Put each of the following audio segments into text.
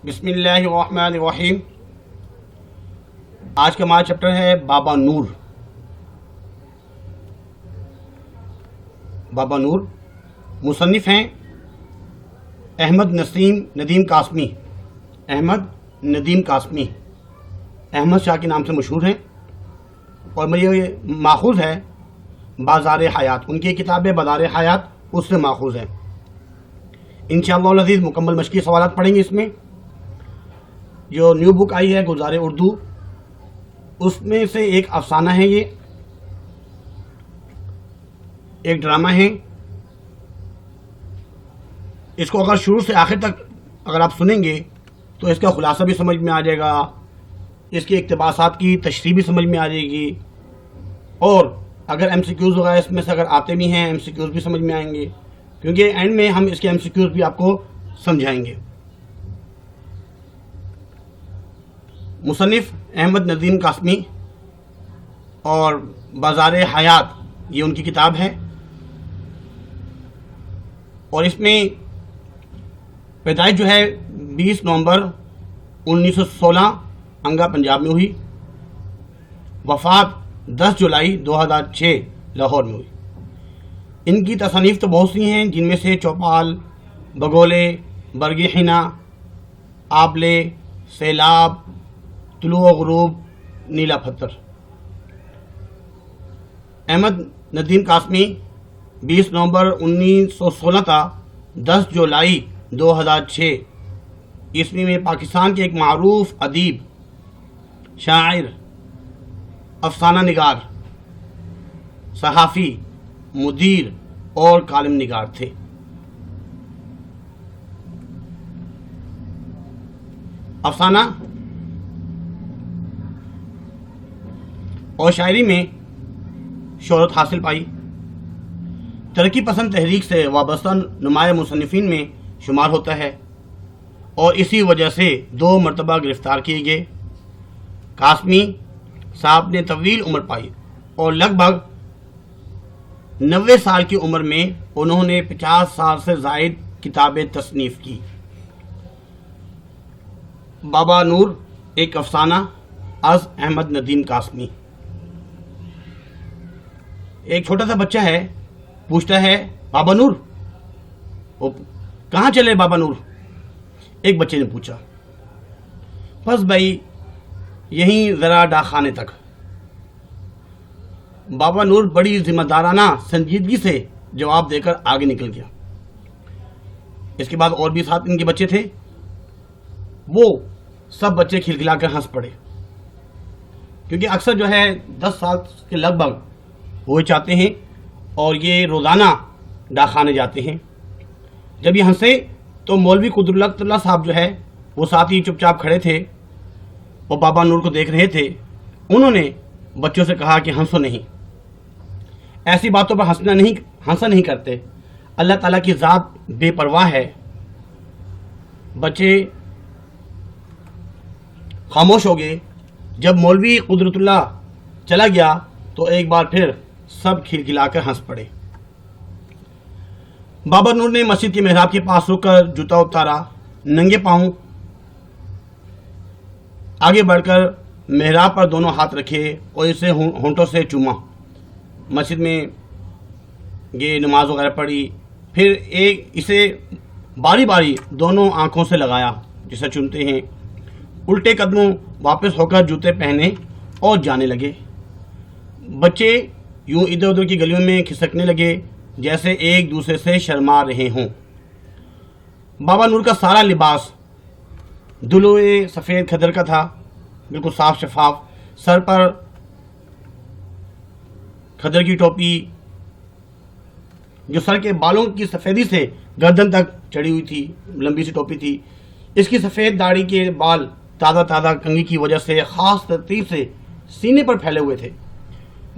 بسم اللہ الرحمن الرحیم۔ آج کا ہمارا چیپٹر ہے بابا نور۔ بابا نور مصنف ہیں احمد ندیم قاسمی۔ احمد شاہ کے نام سے مشہور ہیں اور مجھے ماخوذ ہے بازار حیات، ان کی کتاب بازار حیات اس سے ماخوذ ہے۔ انشاءاللہ العزیز مکمل مشقی سوالات پڑھیں گے۔ اس میں جو نیو بک آئی ہے گلزار اردو، اس میں سے ایک افسانہ ہے، یہ ایک ڈرامہ ہے۔ اس کو اگر شروع سے آخر تک اگر آپ سنیں گے تو اس کا خلاصہ بھی سمجھ میں آ جائے گا، اس کے اقتباسات کی تشریح بھی سمجھ میں آ جائے گی، اور اگر ایم سی کیوز وغیرہ اس میں سے اگر آتے بھی ہیں ایم سی کیوز بھی سمجھ میں آئیں گے، کیونکہ اینڈ میں ہم اس کے ایم سی کیوز بھی آپ کو سمجھائیں گے۔ مصنف احمد ندیم قاسمی اور بازار حیات یہ ان کی کتاب ہے، اور اس میں پیدائش جو ہے 20 نومبر 1916 انگا پنجاب میں ہوئی، وفات 10 جولائی 2006 لاہور میں ہوئی۔ ان کی تصانیف تو بہت سی ہیں، جن میں سے چوپال، بگولے، برگ حنا، آبلے، سیلاب، طلوع و غروب، نیلا پتھر۔ احمد ندیم قاسمی 20 نومبر 1916 تا 10 جولائی 2006 عیسوی میں پاکستان کے ایک معروف ادیب، شاعر، افسانہ نگار، صحافی، مدیر اور کالم نگار تھے۔ افسانہ اور شاعری میں شہرت حاصل پائی، ترقی پسند تحریک سے وابستہ نمایاں مصنفین میں شمار ہوتا ہے، اور اسی وجہ سے 2 مرتبہ گرفتار کیے گئے۔ قاسمی صاحب نے طویل عمر پائی اور لگ بھگ 90 سال کی عمر میں انہوں نے 50 سال سے زائد کتابیں تصنیف کی۔ بابا نور ایک افسانہ از احمد ندیم قاسمی۔ ایک چھوٹا سا بچہ ہے، پوچھتا ہے بابا نور کہاں چلے بابا نور؟ ایک بچے نے پوچھا، بس بھائی یہیں ذرا ڈاکخانے تک۔ بابا نور بڑی ذمہ دارانہ سنجیدگی سے جواب دے کر آگے نکل گیا۔ اس کے بعد اور بھی 7 ان کے بچے تھے، وہ سب بچے کھلکھلا کر ہنس پڑے، کیونکہ اکثر جو ہے 10 سال کے لگ بھگ وہ چاہتے ہیں اور یہ روزانہ ڈاکخانے جاتے ہیں۔ جب یہ ہنسے تو مولوی قدرت اللہ صاحب جو ہے وہ ساتھ ہی چپ چاپ کھڑے تھے اور بابا نور کو دیکھ رہے تھے۔ انہوں نے بچوں سے کہا کہ ہنسو نہیں، ایسی باتوں پر ہنسا نہیں کرتے، اللہ تعالیٰ کی ذات بے پرواہ ہے۔ بچے خاموش ہو گئے۔ جب مولوی قدرت اللہ چلا گیا تو ایک بار پھر سب کھلکھلا کر ہنس پڑے۔ بابا نور نے مسجد کے محراب کے پاس رک کر جوتا اتارا، ننگے پاؤں آگے بڑھ کر محراب پر دونوں ہاتھ رکھے اور اسے ہونٹوں سے چوما۔ مسجد میں یہ نماز وغیرہ پڑھی، پھر اسے باری باری دونوں آنکھوں سے لگایا جسے چومتے ہیں۔ الٹے قدموں واپس ہو کر جوتے پہنے اور جانے لگے۔ بچے یوں ادھر ادھر کی گلیوں میں کھسکنے لگے جیسے ایک دوسرے سے شرما رہے ہوں۔ بابا نور کا سارا لباس دلوئے سفید کھدر کا تھا، بالکل صاف شفاف، سر پر کھدر کی ٹوپی جو سر کے بالوں کی سفیدی سے گردن تک چڑھی ہوئی تھی، لمبی سی ٹوپی تھی۔ اس کی سفید داڑھی کے بال تازہ کنگھی کی وجہ سے خاص ترتیب سے سینے پر پھیلے ہوئے تھے۔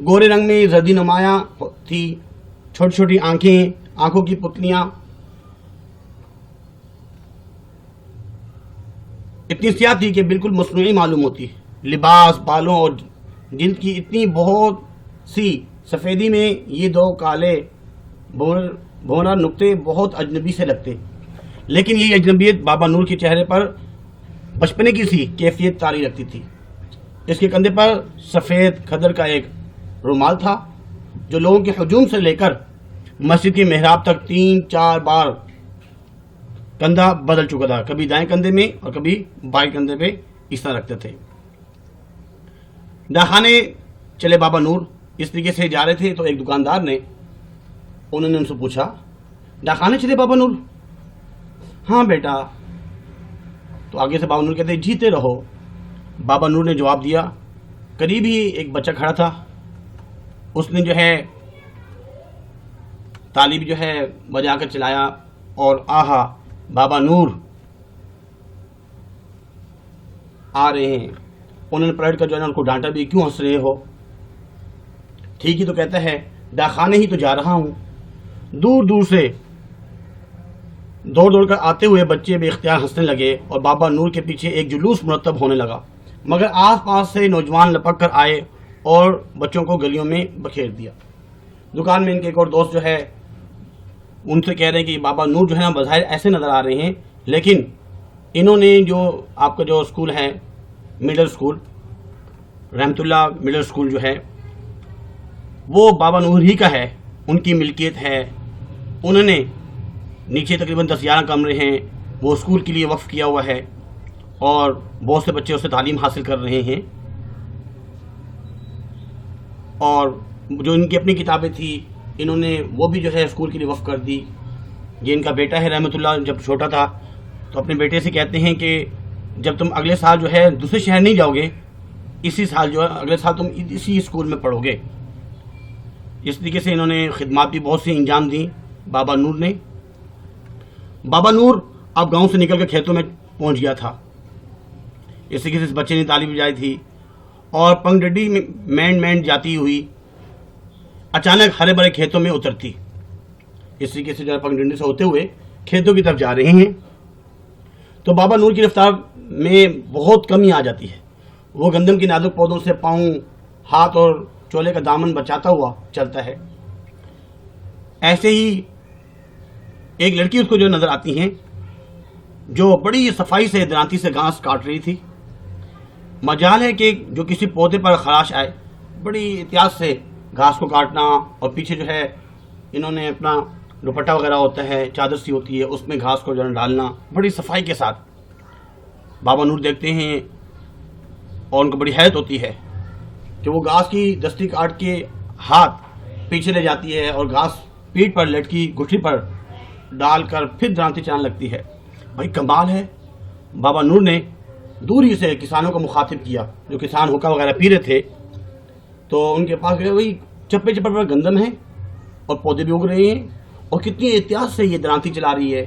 گورے رنگ میں زردی نمایاں تھی، چھوٹی چھوٹی آنکھیں، آنکھوں کی پتلیاں اتنی سیاہ تھی کہ بالکل مصنوعی معلوم ہوتی۔ لباس، بالوں اور جلد کی اتنی بہت سی سفیدی میں یہ 2 کالے بھورا نقطے بہت اجنبی سے لگتے، لیکن یہ اجنبیت بابا نور کے چہرے پر بچپنے کی سی کیفیت طاری رکھتی تھی. اس کے کندھے پر سفید کھدر کا ایک رومال تھا جو لوگوں کے ہجوم سے لے کر مسجد کی محراب تک 3-4 بار کندھا بدل چکا تھا. کبھی دائیں کندھے میں اور کبھی بائیں کندھے پہ اس طرح رکھتے تھے. ڈاکخانے چلے بابا نور اس طریقے سے جا رہے تھے تو ایک دکاندار نے ان سے پوچھا, ڈاکخانے چلے بابا نور؟ ہاں بیٹا. تو آگے سے بابا نور کہتے جیتے رہو. بابا نور نے جواب دیا. قریب ہی ایک بچہ کھڑا تھا, اس نے جو ہے تالی بھی جو ہے بجا کر چلایا اور آہا بابا نور آ رہے ہیں. انہوں نے پلٹ کر جو ہے نا ان کو ڈانٹا بھی, کیوں ہنس رہے ہو؟ ٹھیک ہی تو کہتا ہے, ڈاکخانے ہی تو جا رہا ہوں. دور دور سے دوڑ دوڑ کر آتے ہوئے بچے بے اختیار ہنسنے لگے اور بابا نور کے پیچھے ایک جلوس مرتب ہونے لگا, مگر آس پاس سے نوجوان لپک کر آئے اور بچوں کو گلیوں میں بکھیر دیا. دکان میں ان کے ایک اور دوست جو ہے ان سے کہہ رہے ہیں کہ بابا نور جو ہے نا بظاہر ایسے نظر آ رہے ہیں, لیکن انہوں نے جو آپ کا جو اسکول ہے مڈل اسکول رحمت اللہ مڈل اسکول جو ہے وہ بابا نور ہی کا ہے, ان کی ملکیت ہے. انہوں نے نیچے تقریباً 10-11 کمرے ہیں, وہ اسکول کے لیے وقف کیا ہوا ہے اور بہت سے بچے اس سے تعلیم حاصل کر رہے ہیں. اور جو ان کی اپنی کتابیں تھی انہوں نے وہ بھی جو ہے اسکول کے لیے وقف کر دی. یہ ان کا بیٹا ہے رحمت اللہ, جب چھوٹا تھا تو اپنے بیٹے سے کہتے ہیں کہ جب تم اگلے سال جو ہے دوسرے شہر نہیں جاؤ گے, اسی سال جو ہے اگلے سال تم اسی اسکول میں پڑھو گے. اس طریقے سے انہوں نے خدمات بھی بہت سی انجام دیں بابا نور نے. بابا نور اب گاؤں سے نکل کر کھیتوں میں پہنچ گیا تھا. اس طریقے سے اس بچے نے تعلیم بجائی تھی اور پنگ ڈڈی میں مینڈ جاتی ہوئی اچانک ہرے بھرے کھیتوں میں اترتی. اس طریقے سے جو ہے پنگ ڈنڈی سے ہوتے ہوئے کھیتوں کی طرف جا رہے ہیں تو بابا نور کی رفتار میں بہت کمی آ جاتی ہے. وہ گندم کی نازک پودوں سے پاؤں, ہاتھ اور چولے کا دامن بچاتا ہوا چلتا ہے. ایسے ہی ایک لڑکی اس کو جو نظر آتی ہیں جو بڑی صفائی سے درانتی سے گھاس کاٹ رہی تھی. مجال ہے کہ جو کسی پودے پر خراش آئے, بڑی احتیاط سے گھاس کو کاٹنا, اور پیچھے جو ہے انہوں نے اپنا دوپٹہ وغیرہ ہوتا ہے, چادر سی ہوتی ہے, اس میں گھاس کو جو ہے ڈالنا بڑی صفائی کے ساتھ. بابا نور دیکھتے ہیں اور ان کو بڑی حیرت ہوتی ہے کہ وہ گھاس کی دستی کاٹ کے ہاتھ پیچھے لے جاتی ہے اور گھاس پیٹ پر لٹکی گٹھی پر ڈال کر پھر درانتی چلانے لگتی ہے. بھائی کمال ہے. بابا نور نے دور ہی سے کسانوں کو مخاطب کیا, جو کسان حقہ وغیرہ پی رہے تھے, تو ان کے پاس گئے, وہی چپے چپے پر گندم ہے اور پودے بھی اگ رہے ہیں اور کتنی احتیاط سے یہ درانتی چلا رہی ہے,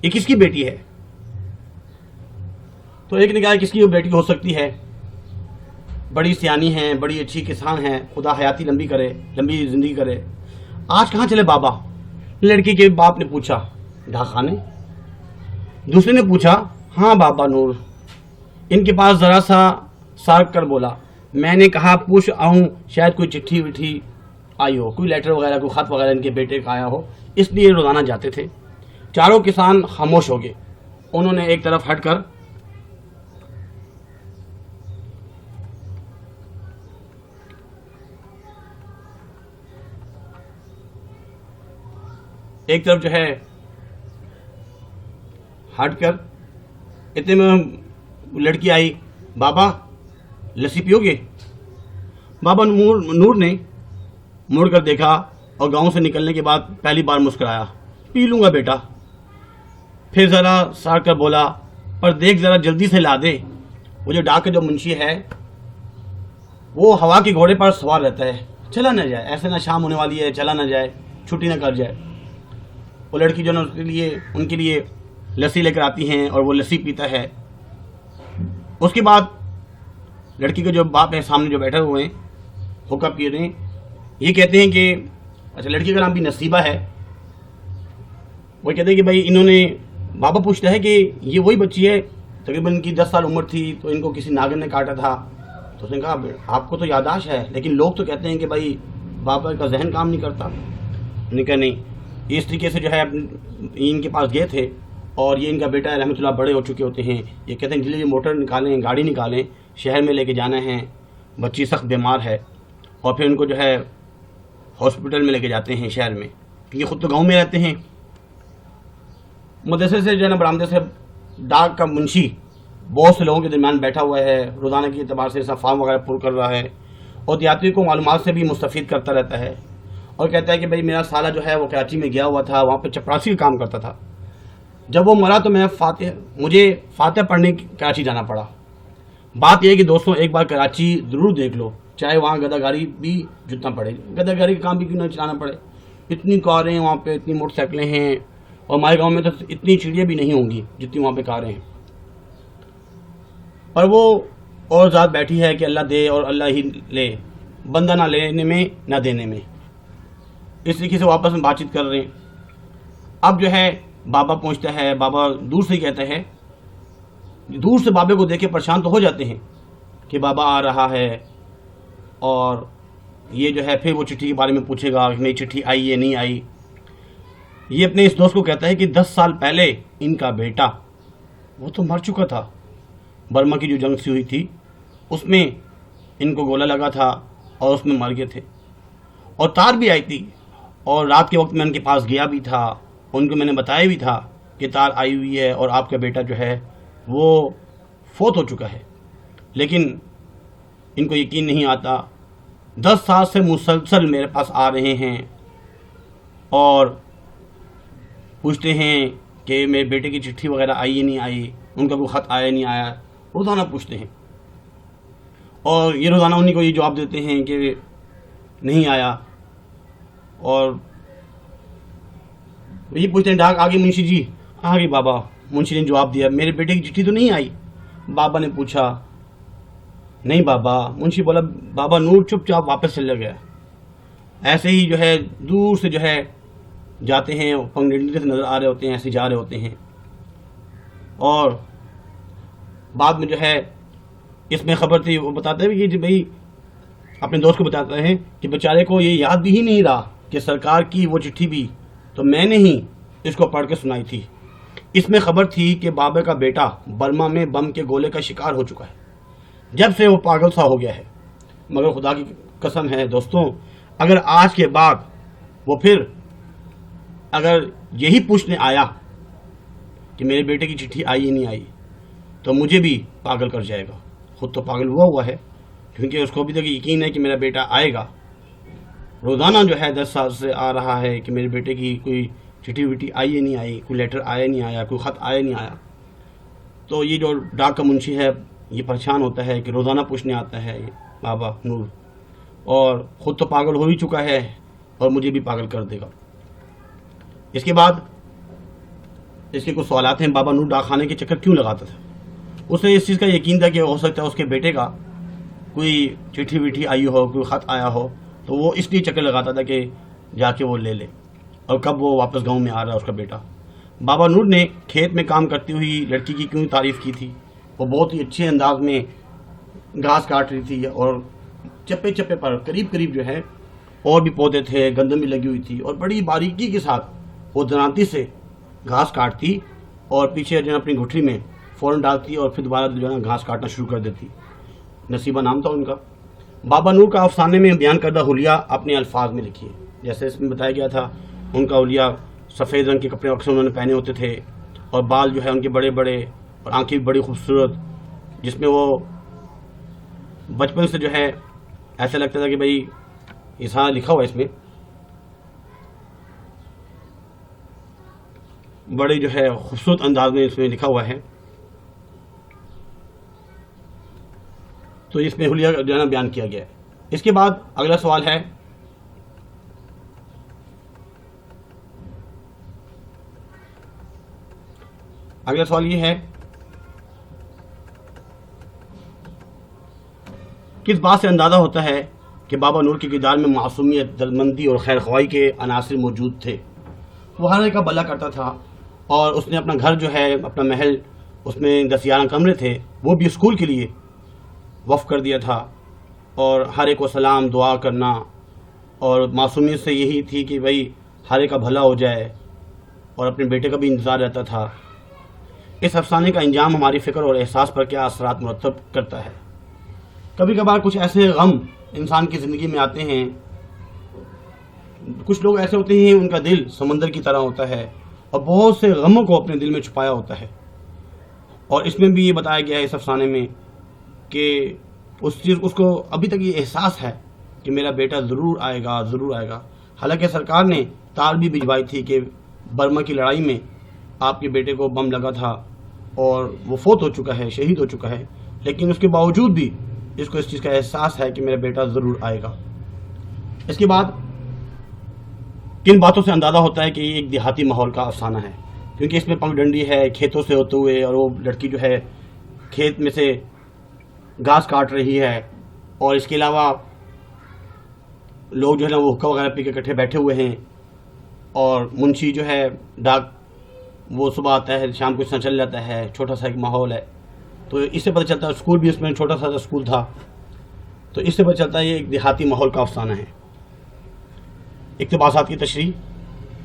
یہ کس کی بیٹی ہے؟ تو ایک نے کہا کس کی بیٹی ہو سکتی ہے, بڑی سیانی ہیں, بڑی اچھی کسان ہیں, خدا حیاتی لمبی کرے, لمبی زندگی کرے. آج کہاں چلے بابا؟ لڑکی کے باپ نے پوچھا. ڈاکخانے. دوسرے نے پوچھا. ہاں بابا نور. ان کے پاس ذرا سا سارک کر بولا, میں نے کہا پوچھ آؤں, شاید کوئی چٹھی وٹھی آئی ہو, کوئی لیٹر وغیرہ, کوئی خط وغیرہ ان کے بیٹے کا آیا ہو, اس لیے روزانہ جاتے تھے. چاروں کسان خاموش ہو گئے. انہوں نے ایک طرف ہٹ کر جو ہے ہٹ کر اتنے میں لڑکی آئی. بابا لسی پیو گے؟ بابا نور نے مڑ کر دیکھا اور گاؤں سے نکلنے کے بعد پہلی بار مسکرایا. پی لوں گا بیٹا. پھر ذرا سار کر بولا, پر دیکھ ذرا جلدی سے لا دے. وہ جو ڈاک کا جو منشی ہے وہ ہوا کے گھوڑے پر سوار رہتا ہے, چلا نہ جائے, ایسے نہ شام ہونے والی ہے, چلا نہ جائے, چھٹی نہ کر جائے. وہ لڑکی جو نا ان کے لیے لسی لے کر آتی ہیں اور وہ لسی پیتا ہے. اس کے بعد لڑکی کے جو باپ ہے سامنے جو بیٹھے ہوئے ہیں حقہ پی رہے ہیں, یہ کہتے ہیں کہ اچھا لڑکی کا نام بھی نصیبہ ہے. وہ کہتے ہیں کہ بھائی انہوں نے, بابا پوچھتا ہے کہ یہ وہی بچی ہے تقریباً ان کی 10 سال عمر تھی تو ان کو کسی ناگر نے کاٹا تھا. تو اس نے کہا آپ کو تو یاداشت ہے, لیکن لوگ تو کہتے ہیں کہ بھائی بابا کا ذہن کام نہیں کرتا. انہوں نے کہا نہیں. اس طریقے سے جو ہے ان کے پاس گئے تھے اور یہ ان کا بیٹا رحمۃ اللہ بڑے ہو چکے ہوتے ہیں. یہ کہتے ہیں جلدی موٹر نکالیں، گاڑی نکالیں، شہر میں لے کے جانا ہے، بچی سخت بیمار ہے. اور پھر ان کو جو ہے ہاسپٹل میں لے کے جاتے ہیں شہر میں، کیونکہ خود تو گاؤں میں رہتے ہیں. مدرسے سے جو ہے نا برآمدے سے ڈاک کا منشی بہت سے لوگوں کے درمیان بیٹھا ہوا ہے، روزانہ کے اعتبار سے فارم وغیرہ پر کر رہا ہے، اور دیہاتی کو معلومات سے بھی مستفید کرتا رہتا ہے. اور کہتا ہے کہ بھائی میرا سالہ جو ہے وہ کراچی میں گیا ہوا تھا، وہاں پہ چپراسی کا کام کرتا تھا. جب وہ مرا تو مجھے فاتح پڑھنے کراچی جانا پڑا. بات یہ ہے کہ دوستوں ایک بار کراچی ضرور دیکھ لو، چاہے وہاں گداگاری بھی جتنا پڑے، گداگاری کا کام بھی کیوں نہ چلانا پڑے. اتنی کاریں وہاں پہ، اتنی موٹر سائیکلیں ہیں، اور ہمارے گاؤں میں تو اتنی چڑیاں بھی نہیں ہوں گی جتنی وہاں پہ کاریں ہیں. اور وہ اور ذات بیٹھی ہے کہ اللہ دے اور اللہ ہی لے، بندہ نہ لینے میں نہ دینے میں. اس طریقے سے واپس ہم بات چیت کر رہے ہیں. اب جو ہے بابا پہنچتا ہے، بابا دور سے ہی کہتا ہے، دور سے بابے کو دیکھ کے پریشان تو ہو جاتے ہیں کہ بابا آ رہا ہے، اور یہ جو ہے پھر وہ چٹھی کے بارے میں پوچھے گا کہ میری چٹھی آئی یا نہیں آئی. یہ اپنے اس دوست کو کہتا ہے کہ 10 سال پہلے ان کا بیٹا وہ تو مر چکا تھا. برما کی جو جنگ سی ہوئی تھی اس میں ان کو گولہ لگا تھا اور اس میں مر گئے تھے. اور تار بھی آئی تھی، اور رات کے وقت میں ان کے پاس گیا بھی تھا، ان کو میں نے بتایا بھی تھا کہ تار آئی ہوئی ہے اور آپ کا بیٹا جو ہے وہ فوت ہو چکا ہے. لیکن ان کو یقین نہیں آتا. 10 سال سے مسلسل میرے پاس آ رہے ہیں اور پوچھتے ہیں کہ میرے بیٹے کی چٹھی وغیرہ آئی یا نہیں آئی، ان کا کوئی خط آیا نہیں آیا، روزانہ پوچھتے ہیں. اور یہ روزانہ انہیں کو یہ جواب دیتے ہیں کہ نہیں آیا. اور یہ پوچھتے ہیں ڈاک آگے منشی جی آگے. بابا منشی نے جواب دیا میرے بیٹے کی چٹھی تو نہیں آئی. بابا نے پوچھا نہیں بابا. منشی بولا بابا نور چپ چاپ واپس چلا گیا. ایسے ہی جو ہے دور سے جو ہے جاتے ہیں، پگڈنڈی سے نظر آ رہے ہوتے ہیں، ایسے جا رہے ہوتے ہیں. اور بعد میں جو ہے اس میں خبر تھی، وہ بتاتے ہیں کہ بھائی اپنے دوست کو بتاتا ہے کہ بیچارے کو یہ یاد بھی ہی نہیں رہا کہ سرکار کی وہ چٹھی بھی تو میں نے ہی اس کو پڑھ کے سنائی تھی. اس میں خبر تھی کہ بابا کا بیٹا برما میں بم کے گولے کا شکار ہو چکا ہے. جب سے وہ پاگل سا ہو گیا ہے. مگر خدا کی قسم ہے دوستوں، اگر آج کے بعد وہ پھر اگر یہی پوچھنے آیا کہ میرے بیٹے کی چٹھی آئی یا نہیں آئی تو مجھے بھی پاگل کر جائے گا. خود تو پاگل ہوا ہے، کیونکہ اس کو ابھی تک یقین ہے کہ میرا بیٹا آئے گا. روزانہ جو ہے 10 سال سے آ رہا ہے کہ میرے بیٹے کی کوئی چٹھی وٹھی آئی یا نہیں آئی، کوئی لیٹر آیا نہیں آیا، کوئی خط آیا نہیں آیا. تو یہ جو ڈاک کا منشی ہے یہ پریشان ہوتا ہے کہ روزانہ پوچھنے آتا ہے بابا نور، اور خود تو پاگل ہو ہی چکا ہے اور مجھے بھی پاگل کر دے گا. اس کے بعد اس کے کچھ سوالات ہیں. بابا نور ڈاک خانے کے چکر کیوں لگاتا تھا؟ اسے اس چیز کا یقین تھا کہ ہو سکتا ہے اس کے بیٹے کا کوئی چٹھی وٹھی آئی ہو، کوئی خط آیا ہو، تو وہ اس لیے چکر لگاتا تھا کہ جا کے وہ لے لے. اور کب وہ واپس گاؤں میں آ رہا ہے اس کا بیٹا. بابا نور نے کھیت میں کام کرتی ہوئی لڑکی کی کیوں تعریف کی تھی؟ وہ بہت ہی اچھے انداز میں گھاس کاٹ رہی تھی، اور چپے چپے پر قریب قریب جو ہے اور بھی پودے تھے، گندم بھی لگی ہوئی تھی، اور بڑی باریکی کے ساتھ وہ دنانتی سے گھاس کاٹتی اور پیچھے جو ہے اپنی گٹھری میں فوراً ڈالتی اور پھر دوبارہ جو ہے نا گھاس کاٹنا شروع کر دیتی. نصیبہ نام تھا ان کا. بابا نور کا افسانے میں بیان کردہ حلیہ اپنے الفاظ میں لکھیے. جیسے اس میں بتایا گیا تھا ان کا حلیہ سفید رنگ کے کپڑے اکثر انہوں نے پہنے ہوتے تھے، اور بال جو ہے ان کے بڑے بڑے، اور آنکھیں بھی بڑی خوبصورت، جس میں وہ بچپن سے جو ہے ایسا لگتا تھا کہ بھائی ایسا لکھا ہوا ہے اس میں بڑے جو ہے خوبصورت انداز میں اس میں لکھا ہوا ہے. تو اس میں حلیہ جو ہے نا بیان کیا گیا ہے. اس کے بعد اگلا سوال ہے یہ ہے کس بات سے اندازہ ہوتا ہے کہ بابا نور کے کردار میں معصومیت، دردمندی اور خیر خواہی کے عناصر موجود تھے؟ وہ ہر ایک کا بھلا کرتا تھا، اور اس نے اپنا گھر جو ہے، اپنا محل، اس میں 10-11 کمرے تھے، وہ بھی اسکول کے لیے وقف کر دیا تھا. اور ہر ایک کو سلام دعا کرنا، اور معصومیت سے یہی تھی کہ بھائی ہر ایک کا بھلا ہو جائے، اور اپنے بیٹے کا بھی انتظار رہتا تھا. اس افسانے کا انجام ہماری فکر اور احساس پر کیا اثرات مرتب کرتا ہے۔ کبھی کبھار کچھ ایسے غم انسان کی زندگی میں آتے ہیں، کچھ لوگ ایسے ہوتے ہیں ان کا دل سمندر کی طرح ہوتا ہے اور بہت سے غموں کو اپنے دل میں چھپایا ہوتا ہے، اور اس میں بھی یہ بتایا گیا ہے اس افسانے میں کہ اس کو ابھی تک یہ احساس ہے کہ میرا بیٹا ضرور آئے گا، ضرور آئے گا۔ حالانکہ سرکار نے تار بھی بھجوائی تھی کہ برما کی لڑائی میں آپ کے بیٹے کو بم لگا تھا اور وہ فوت ہو چکا ہے، شہید ہو چکا ہے، لیکن اس کے باوجود بھی اس کو اس چیز کا احساس ہے کہ میرا بیٹا ضرور آئے گا۔ اس کے بعد کن باتوں سے اندازہ ہوتا ہے کہ یہ ایک دیہاتی ماحول کا افسانہ ہے، کیونکہ اس میں پگ ڈنڈی ہے، کھیتوں سے ہوتے ہوئے، اور وہ لڑکی جو ہے کھیت میں سے گھاس کاٹ رہی ہے، اور اس کے علاوہ لوگ جو ہے نا وہ حقہ وغیرہ پی کے اکٹھے بیٹھے ہوئے ہیں، اور منشی جو ہے ڈاک وہ صبح آتا ہے، شام کو اس طرح چل جاتا ہے، چھوٹا سا ایک ماحول ہے۔ تو اس سے پتہ چلتا ہے، اسکول بھی اس میں چھوٹا سا اسکول تھا، تو اس سے پتہ چلتا ہے یہ ایک دیہاتی ماحول کا افسانہ ہے۔ اقتباسات کی تشریح۔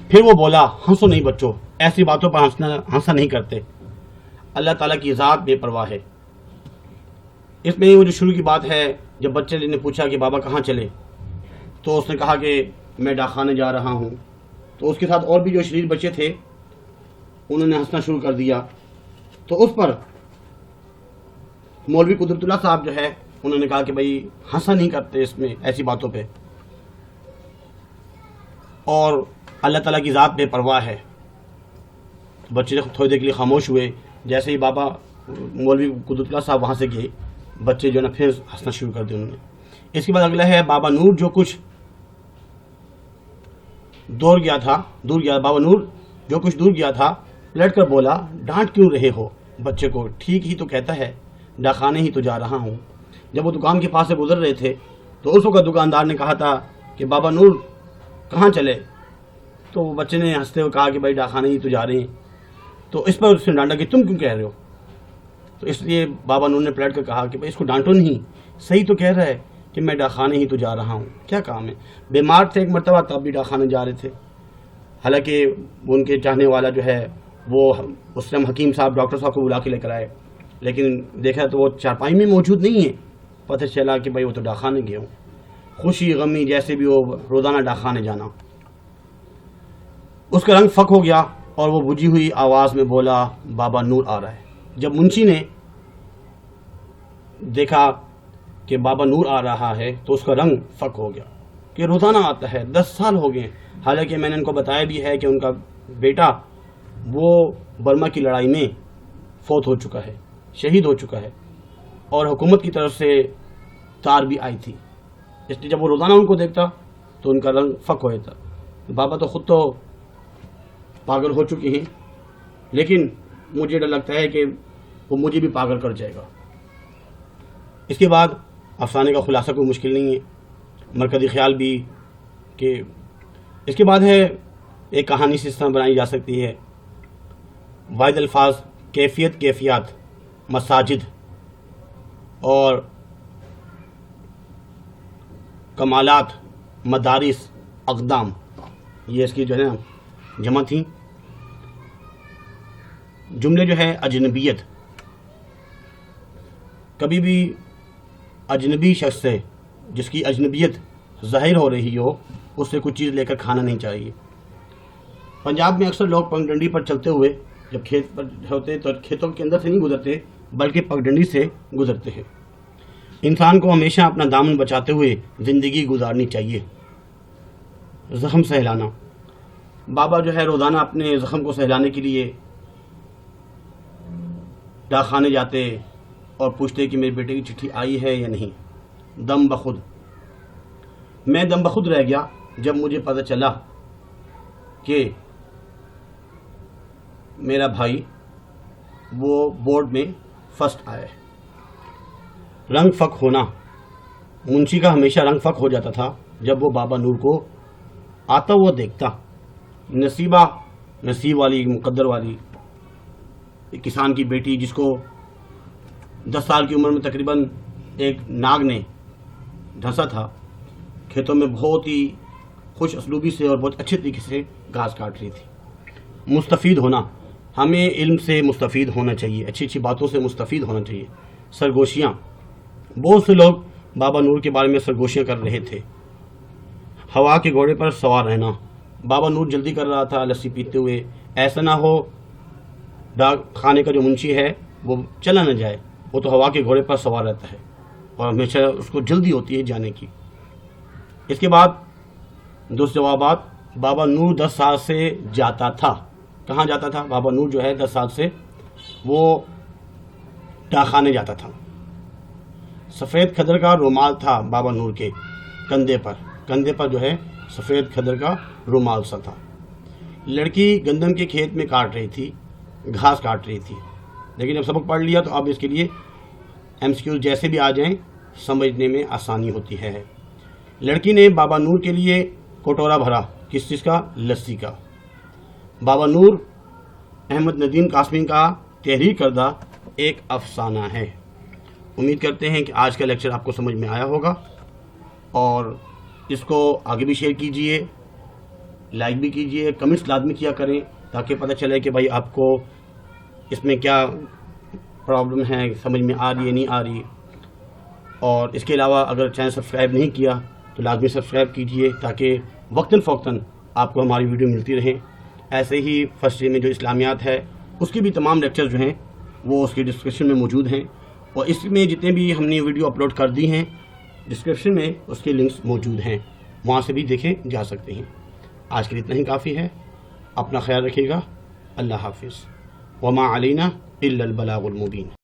پھر وہ بولا، ہنسو نہیں بچوں، ایسی باتوں پر ہنسا نہیں کرتے، اللہ تعالیٰ کی ذات بے پرواہ ہے۔ اس میں وہ جو شروع کی بات ہے، جب بچے نے پوچھا کہ بابا کہاں چلے، تو اس نے کہا کہ میں ڈاک خانے جا رہا ہوں، تو اس کے ساتھ اور بھی جو شریر بچے تھے انہوں نے ہنسنا شروع کر دیا۔ تو اس پر مولوی قدرت اللہ صاحب جو ہے انہوں نے کہا کہ بھائی ہنسا نہیں کرتے اس میں ایسی باتوں پہ، اور اللہ تعالیٰ کی ذات بے پرواہ ہے۔ بچے تھوڑی دیر کے لیے خاموش ہوئے، جیسے ہی بابا مولوی قدرت اللہ صاحب وہاں سے گئے، بچے جو ہے نا پھر ہنسنا شروع کر دیا انہوں نے۔ اس کے بعد اگلا ہے بابا نور جو کچھ دور گیا تھا پلٹ کر بولا، ڈانٹ کیوں رہے ہو بچے کو، ٹھیک ہی تو کہتا ہے، ڈاکخانے ہی تو جا رہا ہوں۔ جب وہ دکان کے پاس سے گزر رہے تھے تو اس وقت دکاندار نے کہا تھا کہ بابا نور کہاں چلے، تو وہ بچے نے ہنستے ہوئے کہا کہ بھائی ڈاکخانے ہی تو جا رہے ہیں۔ تو اس پر اس نے ڈانٹا کہ تم کیوں کہہ رہے ہو، تو اس لیے بابا نور نے پلٹ کر کہا کہ بھائی اس کو ڈانٹو نہیں، صحیح تو کہہ رہا ہے کہ میں ڈاکخانے ہی تو جا رہا ہوں، کیا کام ہے۔ بیمار تھے ایک مرتبہ تب بھی ڈاکخانے جا رہے تھے، حالانکہ وہ ان کے چاہنے والا جو ہے وہ اس ٹائم حکیم صاحب ڈاکٹر صاحب کو بلا کے لے کر آئے، لیکن دیکھا تو وہ چارپائی میں موجود نہیں ہے، پتہ چلا کہ بھائی وہ تو ڈاکخانے گئے ہوں۔ خوشی غمی جیسے بھی ہو، روزانہ ڈاکخانے جانا۔ اس کا رنگ فک ہو گیا اور وہ بجھی ہوئی آواز میں بولا، بابا نور آ رہا ہے۔ جب منشی نے دیکھا کہ بابا نور آ رہا ہے تو اس کا رنگ فک ہو گیا کہ روزانہ آتا ہے، 10 سال ہو گئے، حالانکہ میں نے ان کو بتایا بھی ہے کہ ان کا بیٹا وہ برما کی لڑائی میں فوت ہو چکا ہے، شہید ہو چکا ہے، اور حکومت کی طرف سے تار بھی آئی تھی، اس لیے جب وہ روزانہ ان کو دیکھتا تو ان کا رنگ فک ہو جاتا۔ بابا تو خود تو پاگل ہو چکے ہیں، لیکن مجھے ڈر لگتا ہے کہ وہ مجھے بھی پاگل کر جائے گا۔ اس کے بعد افسانے کا خلاصہ کوئی مشکل نہیں ہے، مرکزی خیال بھی کہ اس کے بعد ہے ایک کہانی سے اس طرح بنائی جا سکتی ہے، واحد الفاظ کیفیات، مساجد اور کمالات، مدارس، اقدام، یہ اس کی جو ہے نا جمع تھیں۔ جملے جو ہے اجنبیت، کبھی بھی اجنبی شخص سے جس کی اجنبیت ظاہر ہو رہی ہو اس سے کچھ چیز لے کر کھانا نہیں چاہیے۔ پنجاب میں اکثر لوگ پگ ڈنڈی پر چلتے ہوئے جب کھیت پر ہوتے تو کھیتوں کے اندر سے نہیں گزرتے بلکہ پگ ڈنڈی سے گزرتے ہیں۔ انسان کو ہمیشہ اپنا دامن بچاتے ہوئے زندگی گزارنی چاہیے۔ زخم سہلانا، بابا جو ہے روزانہ اپنے زخم کو سہلانے کے لیے ڈاک خانے جاتے اور پوچھتے کہ میرے بیٹے کی چٹھی آئی ہے یا نہیں۔ دم بخود، میں دم بخود رہ گیا جب مجھے پتہ چلا کہ میرا بھائی وہ بورڈ میں فرسٹ آیا ہے۔ رنگ فک ہونا، منشی کا ہمیشہ رنگ فک ہو جاتا تھا جب وہ بابا نور کو آتا ہوا دیکھتا۔ نصیب والی، مقدر والی ایک کسان کی بیٹی جس کو 10 سال کی عمر میں تقریباً ایک ناگ نے ڈھنسا تھا، کھیتوں میں بہت ہی خوش اسلوبی سے اور بہت اچھے طریقے سے گھاس کاٹ رہی تھی۔ مستفید ہونا، ہمیں علم سے مستفید ہونا چاہیے، اچھی اچھی باتوں سے مستفید ہونا چاہیے۔ سرگوشیاں، بہت سے لوگ بابا نور کے بارے میں سرگوشیاں کر رہے تھے۔ ہوا کے گھوڑے پر سوار رہنا، بابا نور جلدی کر رہا تھا لسی پیتے ہوئے، ایسا نہ ہو ڈاک خانے کا جو منشی ہے وہ چلا نہ جائے، وہ تو ہوا کے گھوڑے پر سوار رہتا ہے اور ہمیشہ اس کو جلدی ہوتی ہے جانے کی۔ اس کے بعد دوست جوابات، بابا نور 10 سال سے جاتا تھا، کہاں جاتا تھا؟ بابا نور جو ہے 10 سال سے وہ ڈاک خانے جاتا تھا۔ سفید کھدر کا رومال تھا بابا نور کے کندھے پر جو ہے سفید کھدر کا رومال سا تھا۔ لڑکی گندم کے کھیت میں گھاس کاٹ رہی تھی، لیکن جب سبق پڑھ لیا تو اب اس کے لیے MCQ جیسے بھی آ جائیں سمجھنے میں آسانی ہوتی ہے۔ لڑکی نے بابا نور کے لیے کٹورا بھرا، کس چیز کا؟ لسی کا۔ بابا نور احمد ندیم قاسمی کا تحریر کردہ ایک افسانہ ہے۔ امید کرتے ہیں کہ آج کا لیکچر آپ کو سمجھ میں آیا ہوگا، اور اس کو آگے بھی شیئر کیجئے، لائک بھی کیجئے، کمنٹس لازمی کیا کریں تاکہ پتہ چلے کہ بھائی آپ کو اس میں کیا پرابلم ہے، سمجھ میں آ رہی ہے نہیں آ رہی۔ اور اس کے علاوہ اگر چینل سبسکرائب نہیں کیا تو لازمی سبسکرائب کیجئے تاکہ وقتاً فوقتاً آپ کو ہماری ویڈیو ملتی رہیں۔ ایسے ہی فرسٹ ایئر میں جو اسلامیات ہے اس کی بھی تمام لیکچر جو ہیں وہ اس کی ڈسکرپشن میں موجود ہیں، اور اس میں جتنے بھی ہم نے ویڈیو اپلوڈ کر دی ہیں ڈسکرپشن میں اس کے لنکس موجود ہیں، وہاں سے بھی دیکھے جا سکتے ہیں۔ آج کے لیے اتنا ہی کافی ہے، اپنا خیال رکھیے گا، اللہ حافظ۔ وما علینا الا البلاغ المبین۔